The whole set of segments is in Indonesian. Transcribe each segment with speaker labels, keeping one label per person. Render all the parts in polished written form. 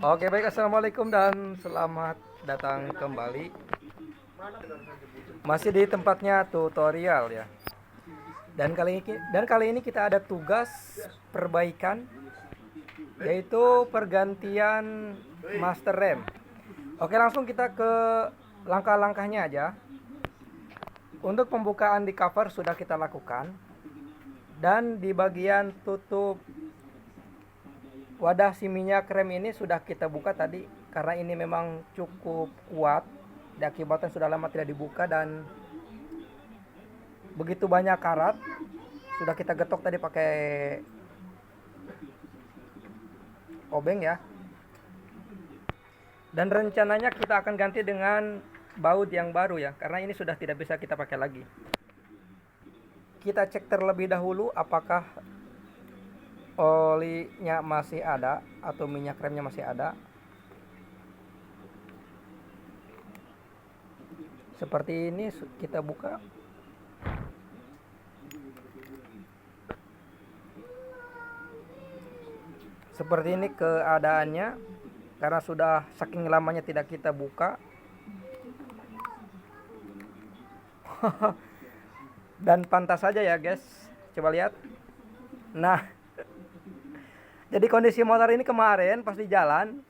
Speaker 1: Oke, baik, assalamualaikum dan selamat datang kembali. Masih di tempatnya tutorial ya. Dan kali ini kita ada tugas perbaikan, yaitu pergantian master rem. Oke, langsung kita ke langkah-langkahnya aja. Untuk pembukaan di cover sudah kita lakukan, dan di bagian tutup wadah si minyak rem ini sudah kita buka tadi, karena ini memang cukup kuat diakibatkan sudah lama tidak dibuka dan begitu banyak karat. Sudah kita getok tadi pakai obeng ya. Dan rencananya kita akan ganti dengan baut yang baru ya, karena ini sudah tidak bisa kita pakai lagi. Kita cek terlebih dahulu apakah olinya masih ada atau minyak remnya masih ada. Seperti ini, kita buka. Seperti ini keadaannya, karena sudah saking lamanya tidak kita buka. Dan pantas saja ya guys, coba lihat. Nah, jadi kondisi motor ini kemarin pas di jalan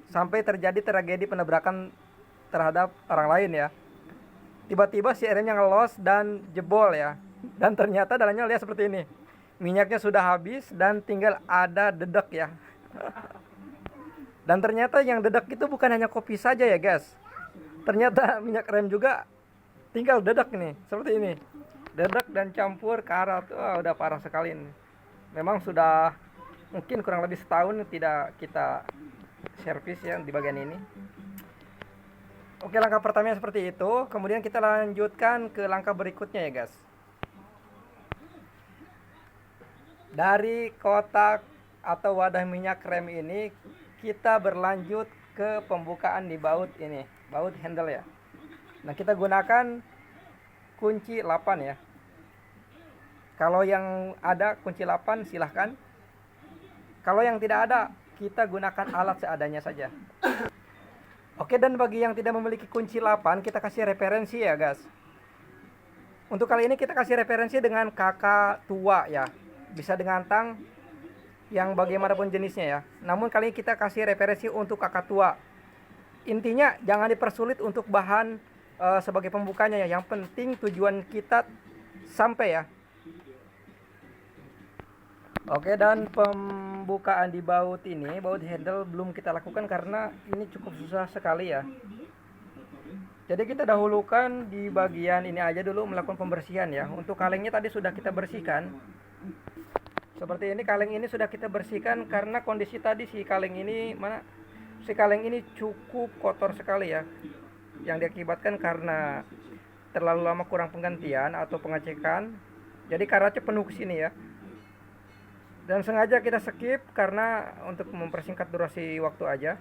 Speaker 1: sampai terjadi tragedi penabrakan terhadap orang lain ya. Tiba-tiba si remnya ngelos dan jebol ya. Dan ternyata dalamnya lihat seperti ini. Minyaknya sudah habis dan tinggal ada dedek ya. Dan ternyata yang dedek itu bukan hanya kopi saja ya guys. Ternyata minyak rem juga tinggal dedek nih, seperti ini. Dedek dan campur karat. Wah, udah parah sekali ini. Memang sudah mungkin kurang lebih setahun tidak kita servis ya di bagian ini. Oke, langkah pertamanya seperti itu. Kemudian kita lanjutkan ke langkah berikutnya ya guys. Dari kotak atau wadah minyak rem ini kita berlanjut ke pembukaan di baut ini, baut handle ya. Nah, kita gunakan kunci 8 ya. Kalau yang ada kunci 8 silahkan. Kalau yang tidak ada, kita gunakan alat seadanya saja. Oke, dan bagi yang tidak memiliki kunci 8, kita kasih referensi ya guys. Untuk kali ini kita kasih referensi dengan kakak tua ya. Bisa dengan tang yang bagaimanapun jenisnya ya. Namun kali ini kita kasih referensi untuk kakak tua. Intinya jangan dipersulit untuk bahan sebagai pembukanya ya. Yang penting tujuan kita sampai ya. Oke, dan pembukaan di baut ini, baut handle belum kita lakukan karena ini cukup susah sekali ya. Jadi kita dahulukan di bagian ini aja dulu melakukan pembersihan ya. Untuk kalengnya tadi sudah kita bersihkan. Seperti ini, kaleng ini sudah kita bersihkan karena kondisi tadi si kaleng ini cukup kotor sekali ya. Yang diakibatkan karena terlalu lama kurang penggantian atau pengecekan. Jadi karatnya penuh ke sini ya. Dan sengaja kita skip karena untuk mempersingkat durasi waktu aja.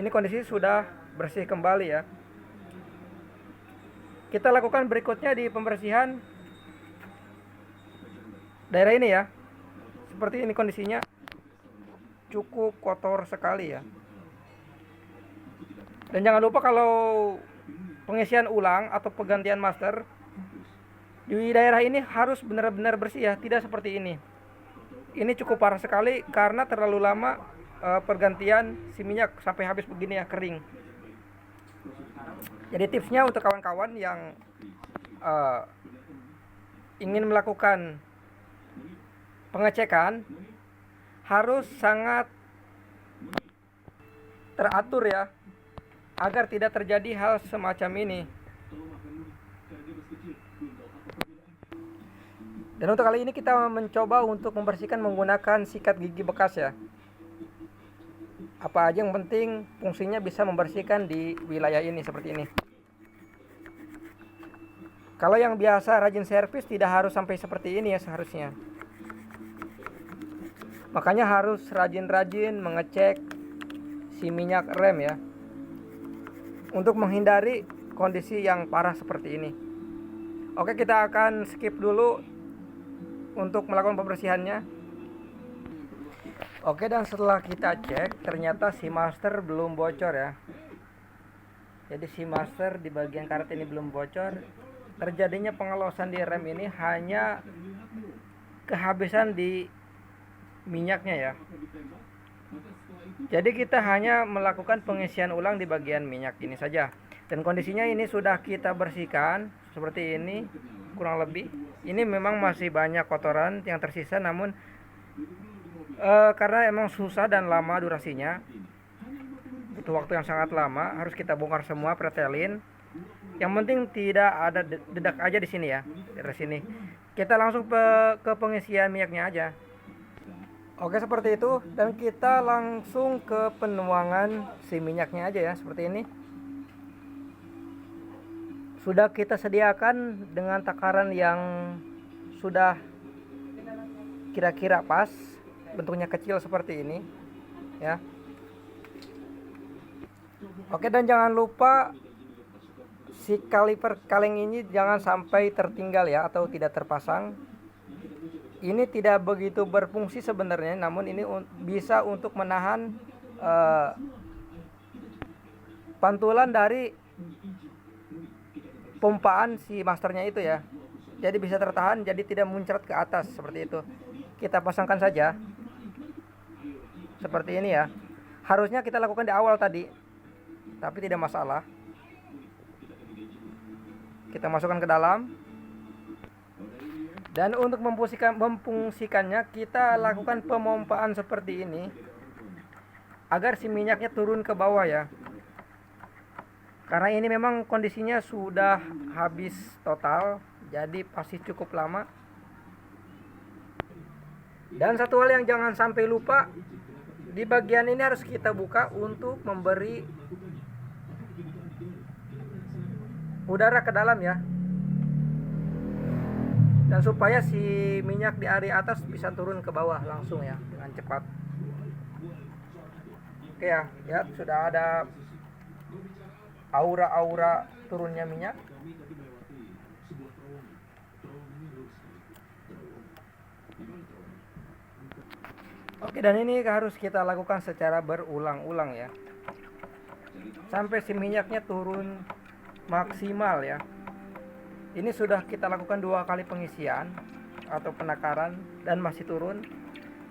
Speaker 1: Ini kondisi sudah bersih kembali ya. Kita lakukan berikutnya di pembersihan daerah ini ya. Seperti ini kondisinya, cukup kotor sekali ya. Dan jangan lupa kalau pengisian ulang atau penggantian master di daerah ini harus benar-benar bersih ya, tidak seperti ini. Ini cukup parah sekali karena terlalu lama pergantian si minyak sampai habis begini ya, kering. Jadi tipsnya untuk kawan-kawan yang ingin melakukan pengecekan harus sangat teratur ya, agar tidak terjadi hal semacam ini. Dan untuk kali ini kita mencoba untuk membersihkan menggunakan sikat gigi bekas ya. Apa aja yang penting fungsinya bisa membersihkan di wilayah ini seperti ini. Kalau yang biasa rajin servis tidak harus sampai seperti ini ya seharusnya. Makanya harus rajin-rajin mengecek si minyak rem ya. Untuk menghindari kondisi yang parah seperti ini. Oke, kita akan skip dulu untuk melakukan pembersihannya. Oke, dan setelah kita cek ternyata si master belum bocor ya. Jadi si master di bagian karet ini belum bocor. Terjadinya pengelosan di rem ini hanya kehabisan di minyaknya ya. Jadi kita hanya melakukan pengisian ulang di bagian minyak ini saja. Dan kondisinya ini sudah kita bersihkan seperti ini kurang lebih. Ini memang masih banyak kotoran yang tersisa, namun karena emang susah dan lama durasinya, butuh waktu yang sangat lama, harus kita bongkar semua, pretelin. Yang penting tidak ada dedak aja di sini ya. Dari sini kita langsung ke pengisian minyaknya aja. Oke, seperti itu, dan kita langsung ke penuangan si minyaknya aja ya, seperti ini. Sudah kita sediakan dengan takaran yang sudah kira-kira pas, bentuknya kecil seperti ini ya. Oke, dan jangan lupa si kaliper kaleng ini jangan sampai tertinggal ya, atau tidak terpasang. Ini tidak begitu berfungsi sebenarnya, namun ini bisa untuk menahan pantulan dari pompaan si masternya itu ya. Jadi bisa tertahan, jadi tidak muncrat ke atas seperti itu. Kita pasangkan saja seperti ini ya. Harusnya kita lakukan di awal tadi, tapi tidak masalah. Kita masukkan ke dalam. Dan untuk memfungsikannya, kita lakukan pemompaan seperti ini agar si minyaknya turun ke bawah ya. Karena ini memang kondisinya sudah habis total, jadi pasti cukup lama. Dan satu hal yang jangan sampai lupa, di bagian ini harus kita buka untuk memberi udara ke dalam ya. Dan supaya si minyak di area atas bisa turun ke bawah langsung ya, dengan cepat. Oke ya, ya sudah ada aura-aura turunnya minyak. Oke, dan ini harus kita lakukan secara berulang-ulang ya, sampai si minyaknya turun maksimal ya. Ini sudah kita lakukan 2 kali pengisian atau penakaran dan masih turun,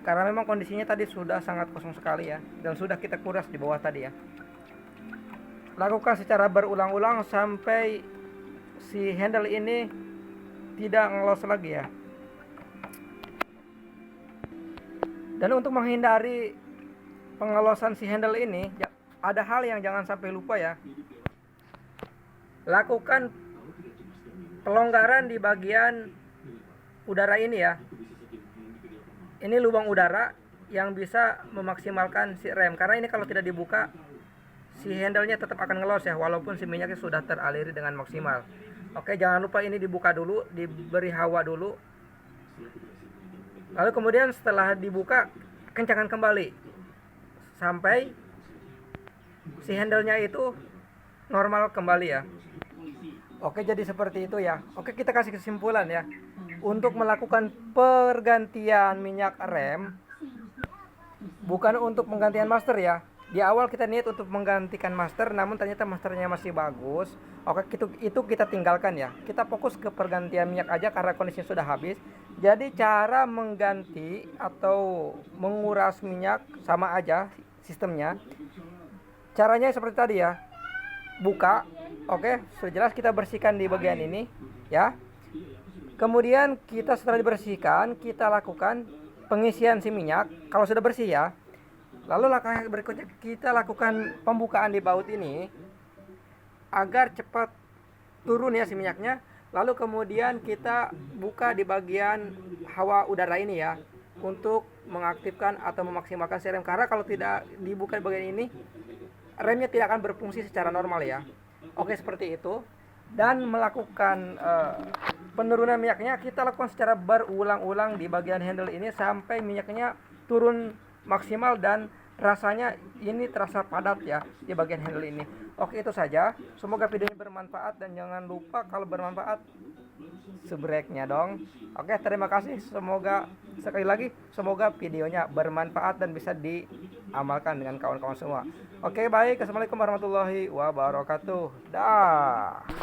Speaker 1: karena memang kondisinya tadi sudah sangat kosong sekali ya, dan sudah kita kuras di bawah tadi ya. Lakukan secara berulang-ulang sampai si handle ini tidak ngelos lagi ya. Dan untuk menghindari pengelosan si handle ini, ada hal yang jangan sampai lupa ya. Lakukan pelonggaran di bagian udara ini ya. Ini lubang udara yang bisa memaksimalkan si rem, karena ini kalau tidak dibuka, si handle-nya tetap akan ngelos ya, walaupun si minyaknya sudah teraliri dengan maksimal. Oke, jangan lupa ini dibuka dulu, diberi hawa dulu. Lalu kemudian setelah dibuka, kencangkan kembali sampai si handle-nya itu normal kembali ya. Oke, jadi seperti itu ya. Oke, kita kasih kesimpulan ya. Untuk melakukan pergantian minyak rem, bukan untuk penggantian master ya. Di awal kita niat untuk menggantikan master, namun ternyata masternya masih bagus. Oke, itu kita tinggalkan ya. Kita fokus ke pergantian minyak aja karena kondisinya sudah habis. Jadi cara mengganti atau menguras minyak sama aja sistemnya. Caranya seperti tadi ya. Buka, oke, sudah jelas kita bersihkan di bagian ini ya. Kemudian kita setelah dibersihkan, kita lakukan pengisian si minyak. Kalau sudah bersih ya. Lalu langkah berikutnya kita lakukan pembukaan di baut ini agar cepat turun ya si minyaknya. Lalu kemudian kita buka di bagian hawa udara ini ya, untuk mengaktifkan atau memaksimalkan si rem. Karena kalau tidak dibuka di bagian ini, remnya tidak akan berfungsi secara normal ya. Oke, seperti itu. Dan melakukan penurunan minyaknya kita lakukan secara berulang-ulang di bagian handle ini sampai minyaknya turun maksimal dan rasanya ini terasa padat ya di bagian handle ini. Oke, itu saja. Semoga video ini bermanfaat, dan jangan lupa kalau bermanfaat subrek-nya dong. Oke, terima kasih. Semoga sekali lagi semoga videonya bermanfaat dan bisa diamalkan dengan kawan-kawan semua. Oke, baik. Assalamualaikum warahmatullahi wabarakatuh. Dah.